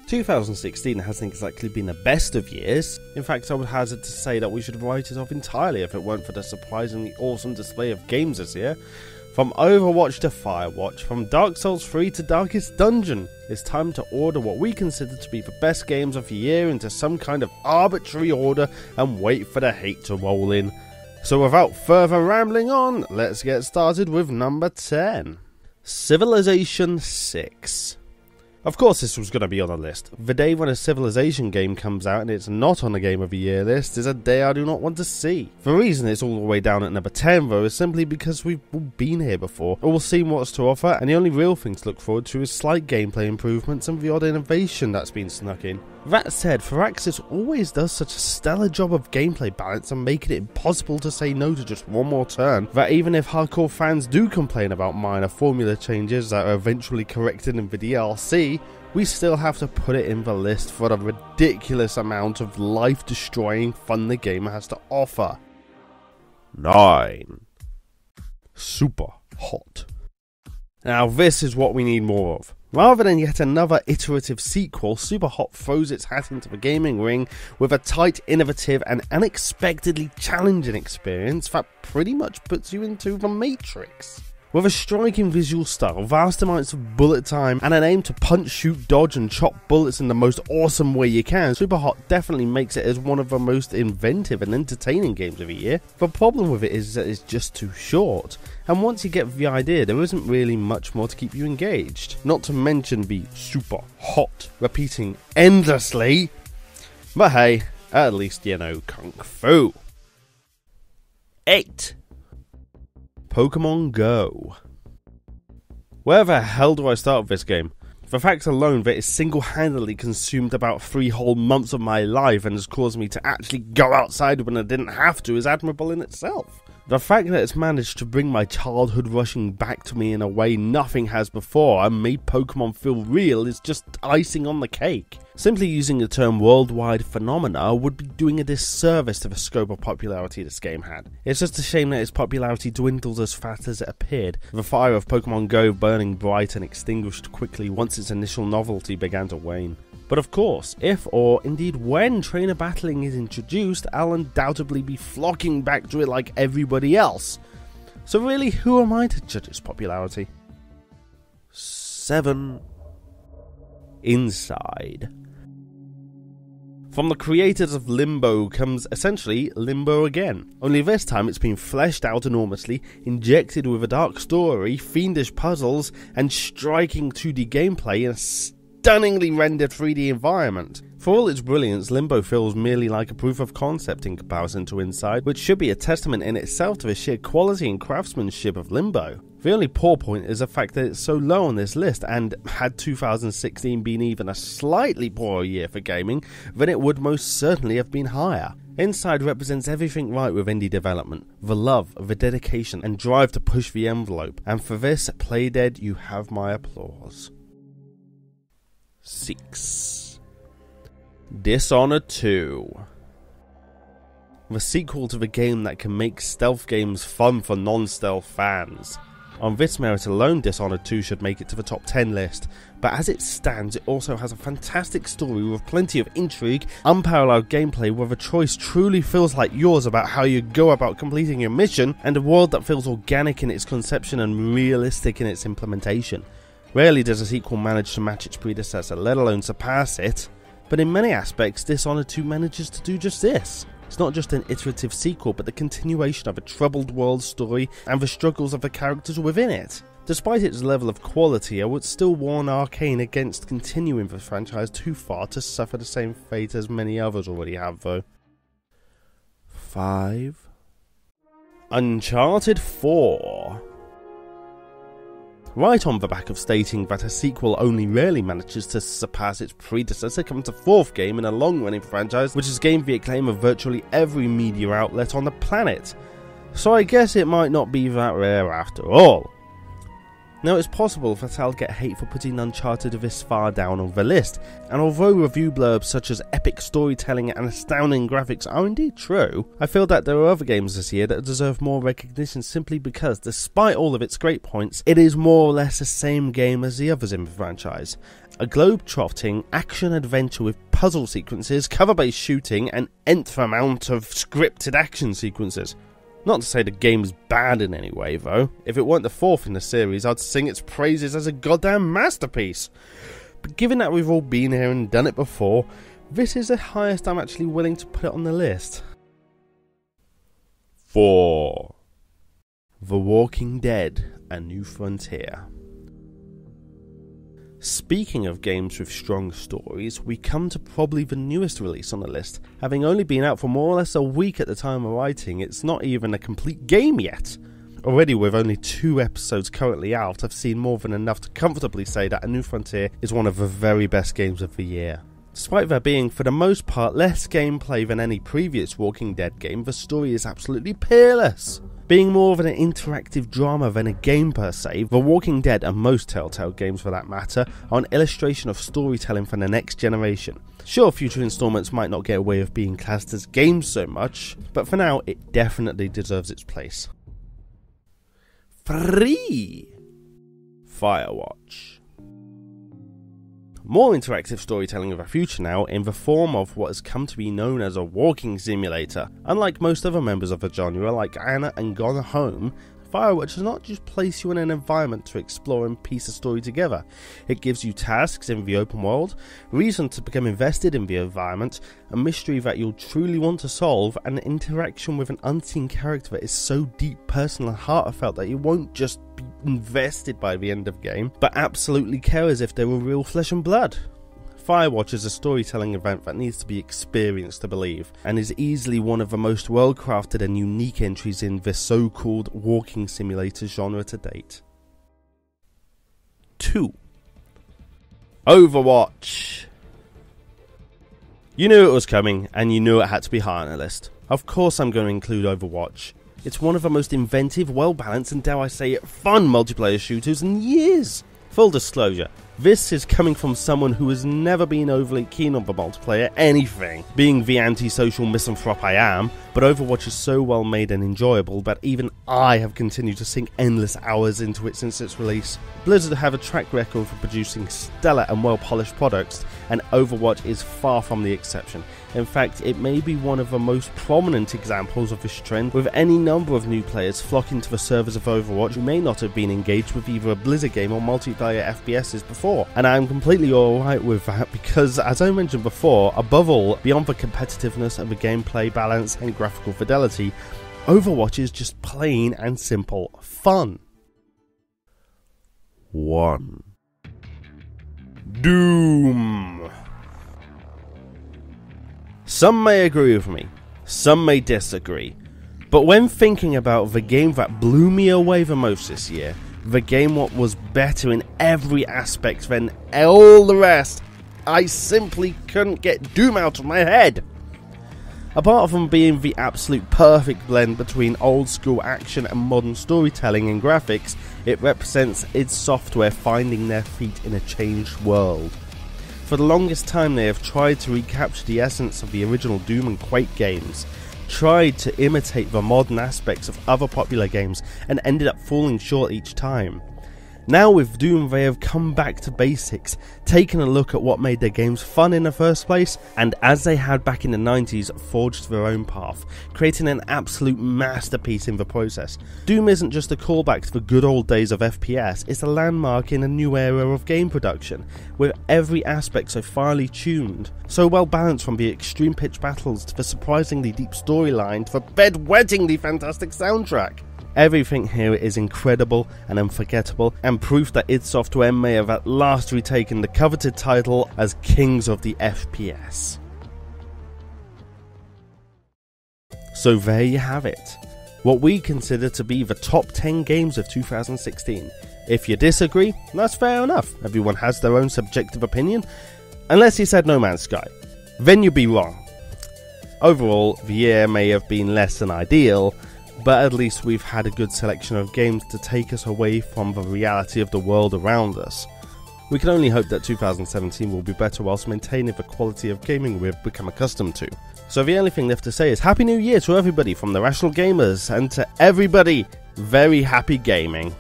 2016 hasn't exactly been the best of years. In fact, I would hazard to say that we should write it off entirely if it weren't for the surprisingly awesome display of games this year. From Overwatch to Firewatch, from Dark Souls 3 to Darkest Dungeon, it's time to order what we consider to be the best games of the year into some kind of arbitrary order and wait for the hate to roll in. So without further rambling on, let's get started with number 10. Civilization 6. Of course this was going to be on the list. The day when a Civilization game comes out and it's not on the Game of the Year list is a day I do not want to see. The reason it's all the way down at number 10 though is simply because we've all been here before, all seen what's to offer, and the only real thing to look forward to is slight gameplay improvements and the odd innovation that's been snuck in. That said, Firaxis always does such a stellar job of gameplay balance and making it impossible to say no to just one more turn, that even if hardcore fans do complain about minor formula changes that are eventually corrected in the DLC, we still have to put it in the list for the ridiculous amount of life-destroying fun the game has to offer. 9. Superhot. Now this is what we need more of. Rather than yet another iterative sequel, Superhot throws its hat into the gaming ring with a tight, innovative and unexpectedly challenging experience that pretty much puts you into the Matrix. With a striking visual style, vast amounts of bullet time, and an aim to punch, shoot, dodge and chop bullets in the most awesome way you can, Superhot definitely makes it as one of the most inventive and entertaining games of the year. The problem with it is that it's just too short, and once you get the idea, there isn't really much more to keep you engaged. Not to mention the super hot repeating endlessly, but hey, at least you know Kung Fu. 8. Pokemon Go. Where the hell do I start with this game? The fact alone that it single-handedly consumed about 3 whole months of my life and has caused me to actually go outside when I didn't have to is admirable in itself. The fact that it's managed to bring my childhood rushing back to me in a way nothing has before and made Pokemon feel real is just icing on the cake. Simply using the term worldwide phenomena would be doing a disservice to the scope of popularity this game had. It's just a shame that its popularity dwindled as fast as it appeared, the fire of Pokemon Go burning bright and extinguished quickly once its initial novelty began to wane. But of course, if or indeed when trainer battling is introduced, I'll undoubtedly be flocking back to it like everybody else. So really, who am I to judge its popularity? 7. Inside. From the creators of Limbo comes essentially Limbo again, only this time it's been fleshed out enormously, injected with a dark story, fiendish puzzles, and striking 2D gameplay in a stunningly rendered 3D environment. For all its brilliance, Limbo feels merely like a proof of concept in comparison to Inside, which should be a testament in itself to the sheer quality and craftsmanship of Limbo. The only poor point is the fact that it's so low on this list, and had 2016 been even a slightly poorer year for gaming, then it would most certainly have been higher. Inside represents everything right with indie development, the love, the dedication and drive to push the envelope, and for this, Playdead, you have my applause. 6. Dishonored 2. The sequel to the game that can make stealth games fun for non-stealth fans. On this merit alone, Dishonored 2 should make it to the top 10 list, but as it stands, it also has a fantastic story with plenty of intrigue, unparalleled gameplay where the choice truly feels like yours about how you go about completing your mission, and a world that feels organic in its conception and realistic in its implementation. Rarely does a sequel manage to match its predecessor, let alone surpass it, but in many aspects, Dishonored 2 manages to do just this. It's not just an iterative sequel, but the continuation of a troubled world story and the struggles of the characters within it. Despite its level of quality, I would still warn Arcane against continuing the franchise too far to suffer the same fate as many others already have though. 5. Uncharted 4. Right on the back of stating that a sequel only rarely manages to surpass its predecessor comes a 4th game in a long-running franchise which has gained the acclaim of virtually every media outlet on the planet. So I guess it might not be that rare after all. Now, it's possible that I'll get hate for putting Uncharted this far down on the list, and although review blurbs such as epic storytelling and astounding graphics are indeed true, I feel that there are other games this year that deserve more recognition simply because, despite all of its great points, it is more or less the same game as the others in the franchise. A globe-trotting action-adventure with puzzle sequences, cover-based shooting, and nth amount of scripted action sequences. Not to say the game's bad in any way, though. If it weren't the fourth in the series, I'd sing its praises as a goddamn masterpiece. But given that we've all been here and done it before, this is the highest I'm actually willing to put it on the list. 4. The Walking Dead: A New Frontier. Speaking of games with strong stories, we come to probably the newest release on the list. Having only been out for more or less a week at the time of writing, it's not even a complete game yet. Already with only 2 episodes currently out, I've seen more than enough to comfortably say that A New Frontier is one of the very best games of the year. Despite there being, for the most part, less gameplay than any previous Walking Dead game, the story is absolutely peerless. Being more of an interactive drama than a game per se, The Walking Dead, and most Telltale games for that matter, are an illustration of storytelling for the next generation. Sure, future installments might not get away with being classed as games so much, but for now, it definitely deserves its place. 3. Firewatch. More interactive storytelling of the future now in the form of what has come to be known as a walking simulator. Unlike most other members of the genre like Anna and Gone Home, Firewatch does not just place you in an environment to explore and piece a story together. It gives you tasks in the open world, reason to become invested in the environment, a mystery that you'll truly want to solve, and an interaction with an unseen character that is so deep, personal and heartfelt that you won't just be invested by the end of the game, but absolutely care as if they were real flesh and blood. Firewatch is a storytelling event that needs to be experienced to believe, and is easily one of the most well-crafted and unique entries in the so-called walking simulator genre to date. 2. Overwatch. You knew it was coming, and you knew it had to be high on the list. Of course I'm going to include Overwatch. It's one of the most inventive, well-balanced, and dare I say it, fun multiplayer shooters in years. Full disclosure, this is coming from someone who has never been overly keen on the multiplayer anything, being the anti-social misanthrope I am, but Overwatch is so well made and enjoyable that even I have continued to sink endless hours into it since its release. Blizzard have a track record for producing stellar and well-polished products, and Overwatch is far from the exception. In fact, it may be one of the most prominent examples of this trend, with any number of new players flocking to the servers of Overwatch who may not have been engaged with either a Blizzard game or multiplayer FPSs before. And I'm completely alright with that because, as I mentioned before, above all, beyond the competitiveness and the gameplay balance and graphical fidelity, Overwatch is just plain and simple fun. 1. Doom. Some may agree with me, some may disagree, but when thinking about the game that blew me away the most this year, the game what was better in every aspect than all the rest, I simply couldn't get Doom out of my head. Apart from being the absolute perfect blend between old school action and modern storytelling and graphics, it represents id Software finding their feet in a changed world. For the longest time they have tried to recapture the essence of the original Doom and Quake games, tried to imitate the modern aspects of other popular games, and ended up falling short each time. Now with Doom they have come back to basics, taken a look at what made their games fun in the first place, and as they had back in the 90s, forged their own path, creating an absolute masterpiece in the process. Doom isn't just a callback to the good old days of FPS, it's a landmark in a new era of game production, with every aspect so finely tuned, so well balanced from the extreme pitch battles to the surprisingly deep storyline to the bedwettingly fantastic soundtrack. Everything here is incredible and unforgettable, and proof that id Software may have at last retaken the coveted title as Kings of the FPS. So there you have it, what we consider to be the top 10 games of 2016. If you disagree, that's fair enough, everyone has their own subjective opinion, unless you said No Man's Sky, then you'd be wrong. Overall, the year may have been less than ideal, but at least we've had a good selection of games to take us away from the reality of the world around us. We can only hope that 2017 will be better whilst maintaining the quality of gaming we've become accustomed to. So the only thing left to say is Happy New Year to everybody from the Rational Gamers, and to everybody, very happy gaming.